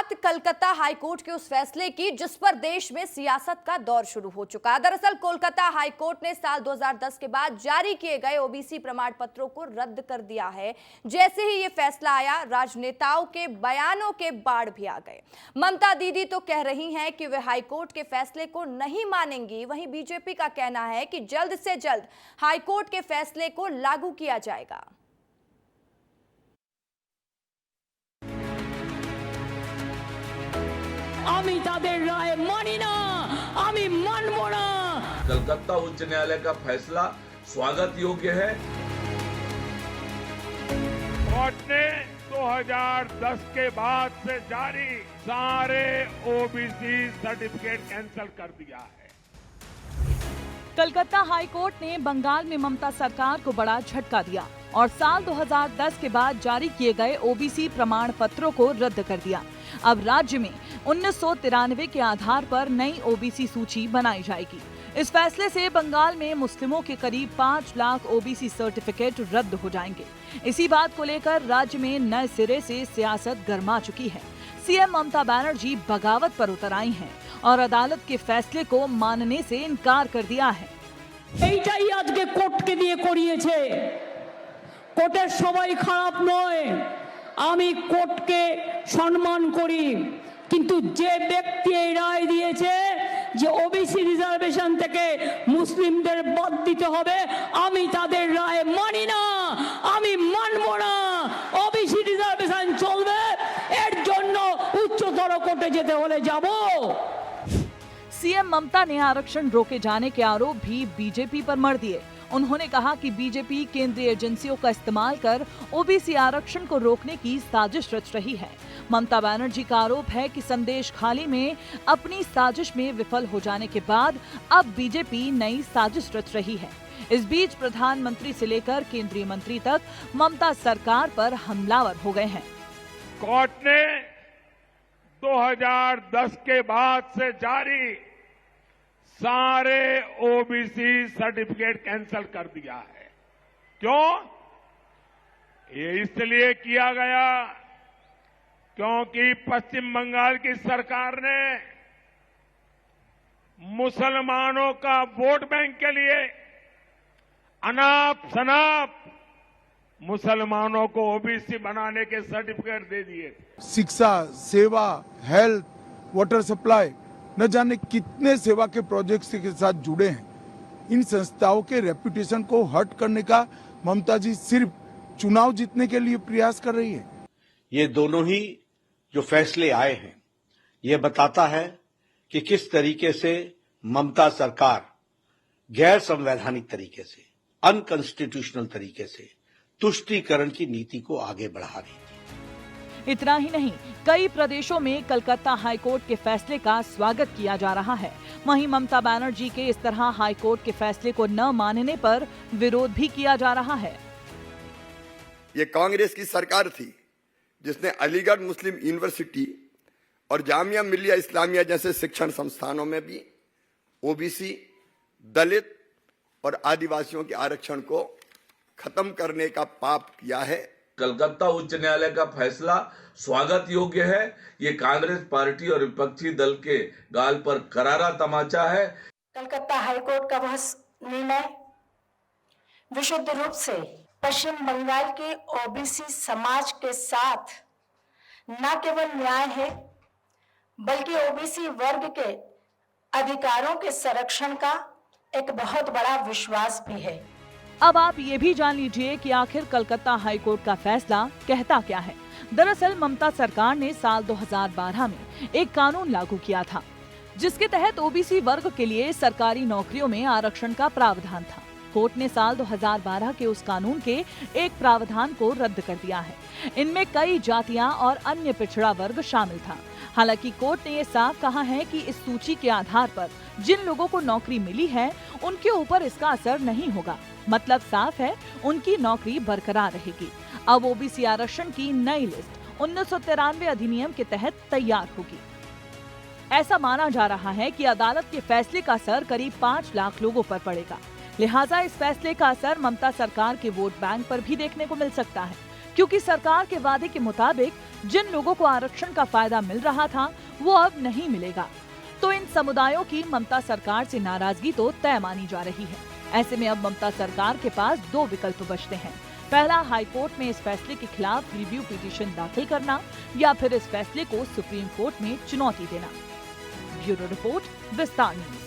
बात कलकत्ता हाईकोर्ट के उस फैसले की जिस पर देश में सियासत का दौर शुरू हो चुका है। दरअसल कोलकाता हाईकोर्ट ने साल 2010 के बाद जारी किए गए ओबीसी प्रमाण पत्रों को रद्द कर दिया है। जैसे ही ये फैसला आया, राजनेताओं के बयानों के बाढ़ भी आ गए। ममता दीदी तो कह रही हैं कि वे हाईकोर्ट के फैसले को नहीं मानेंगी। वहीं बीजेपी का कहना है कि जल्द से जल्द हाईकोर्ट के फैसले को लागू किया जाएगा। आमी तादेर राय मानी ना, आमी मानबो ना। कलकत्ता उच्च न्यायालय का फैसला स्वागत योग्य है। कोर्ट ने 2010 के बाद से जारी सारे ओबीसी सर्टिफिकेट कैंसिल कर दिया है। कलकत्ता हाईकोर्ट ने बंगाल में ममता सरकार को बड़ा झटका दिया और साल 2010 के बाद जारी किए गए ओबीसी प्रमाण पत्रों को रद्द कर दिया। अब राज्य में 1993 के आधार पर नई ओबीसी सूची बनाई जाएगी। इस फैसले से बंगाल में मुस्लिमों के करीब 5 लाख ओबीसी सर्टिफिकेट रद्द हो जाएंगे। इसी बात को लेकर राज्य में नए सिरे से सियासत गर्मा चुकी है। सीएम ममता बनर्जी बगावत पर उतर आई हैं और अदालत के फैसले को मानने से इनकार कर दिया है। এইটাই আজকে কোর্টকে দিয়ে করিয়েছে। কোর্টের সবাই খারাপ নয়, আমি কোর্টকে সম্মান করি, কিন্তু যে ব্যক্তি এই রায় দিয়েছে যে ওবিসি রিজার্ভেশন থেকে মুসলিমদের বাদ দিতে হবে, আমি তাদের রায় মানি না, আমি মানব না। ওবিসি রিজার্ভেশন চলবে, এর জন্য উচ্চতর কোর্টে যেতে হলে যাব। सीएम ममता ने आरक्षण रोके जाने के आरोप भी बीजेपी पर मढ़ दिए। उन्होंने कहा कि बीजेपी केंद्रीय एजेंसियों का इस्तेमाल कर ओबीसी आरक्षण को रोकने की साजिश रच रही है। ममता बनर्जी का आरोप है कि संदेश खाली में अपनी साजिश में विफल हो जाने के बाद अब बीजेपी नई साजिश रच रही है। इस बीच प्रधानमंत्री से लेकर केंद्रीय मंत्री तक ममता सरकार पर हमलावर हो गए हैं। कोर्ट ने 2010 के बाद से जारी सारे ओबीसी सर्टिफिकेट कैंसिल कर दिया है। क्यों? ये इसलिए किया गया क्योंकि पश्चिम बंगाल की सरकार ने मुसलमानों का वोट बैंक के लिए अनाप शनाप मुसलमानों को ओबीसी बनाने के सर्टिफिकेट दे दिए। शिक्षा, सेवा, हेल्थ, वाटर सप्लाई, न जाने कितने सेवा के प्रोजेक्ट्स के साथ जुड़े हैं। इन संस्थाओं के रेपुटेशन को हर्ट करने का ममता जी सिर्फ चुनाव जीतने के लिए प्रयास कर रही है। ये दोनों ही जो फैसले आए हैं, ये बताता है कि किस तरीके से ममता सरकार गैर संवैधानिक तरीके से, अनकॉन्स्टिट्यूशनल तरीके से तुष्टीकरण की नीति को आगे बढ़ा रही थी। इतना ही नहीं, कई प्रदेशों में कलकत्ता हाईकोर्ट के फैसले का स्वागत किया जा रहा है। वहीं ममता बनर्जी के इस तरह हाईकोर्ट के फैसले को न मानने पर विरोध भी किया जा रहा है। ये कांग्रेस की सरकार थी जिसने अलीगढ़ मुस्लिम यूनिवर्सिटी और जामिया मिलिया इस्लामिया जैसे शिक्षण संस्थानों में भी ओबीसी, दलित और आदिवासियों के आरक्षण को खत्म करने का पाप किया है। कलकत्ता उच्च न्यायालय का फैसला स्वागत योग्य है। ये कांग्रेस पार्टी और विपक्षी दल के गाल पर करारा तमाचा है। कलकत्ता हाईकोर्ट का वह निर्णय विशुद्ध रूप से पश्चिम बंगाल के ओबीसी समाज के साथ न केवल न्याय है, बल्कि ओबीसी वर्ग के अधिकारों के संरक्षण का एक बहुत बड़ा विश्वास भी है। अब आप ये भी जान लीजिए कि आखिर कलकत्ता हाईकोर्ट का फैसला कहता क्या है। दरअसल ममता सरकार ने साल 2012 में एक कानून लागू किया था, जिसके तहत ओबीसी वर्ग के लिए सरकारी नौकरियों में आरक्षण का प्रावधान था। कोर्ट ने साल 2012 के उस कानून के एक प्रावधान को रद्द कर दिया है। इनमें कई जातियां और अन्य पिछड़ा वर्ग शामिल था। हालांकि कोर्ट ने ये साफ कहा है कि इस सूची के आधार पर जिन लोगों को नौकरी मिली है, उनके ऊपर इसका असर नहीं होगा। मतलब साफ है, उनकी नौकरी बरकरार रहेगी। अब ओबीसी आरक्षण की नई लिस्ट 1993 अधिनियम के तहत तैयार होगी। ऐसा माना जा रहा है कि अदालत के फैसले का असर करीब 5 लाख लोगों पर पड़ेगा। लिहाजा इस फैसले का असर ममता सरकार के वोट बैंक पर भी देखने को मिल सकता है, क्योंकि सरकार के वादे के मुताबिक जिन लोगों को आरक्षण का फायदा मिल रहा था वो अब नहीं मिलेगा। तो इन समुदायों की ममता सरकार से नाराजगी तो तय मानी जा रही है। ऐसे में अब ममता सरकार के पास दो विकल्प बचते हैं। पहला, हाईकोर्ट में इस फैसले के खिलाफ रिव्यू पिटीशन दाखिल करना या फिर इस फैसले को सुप्रीम कोर्ट में चुनौती देना। ब्यूरो रिपोर्ट, विस्तार न्यूज।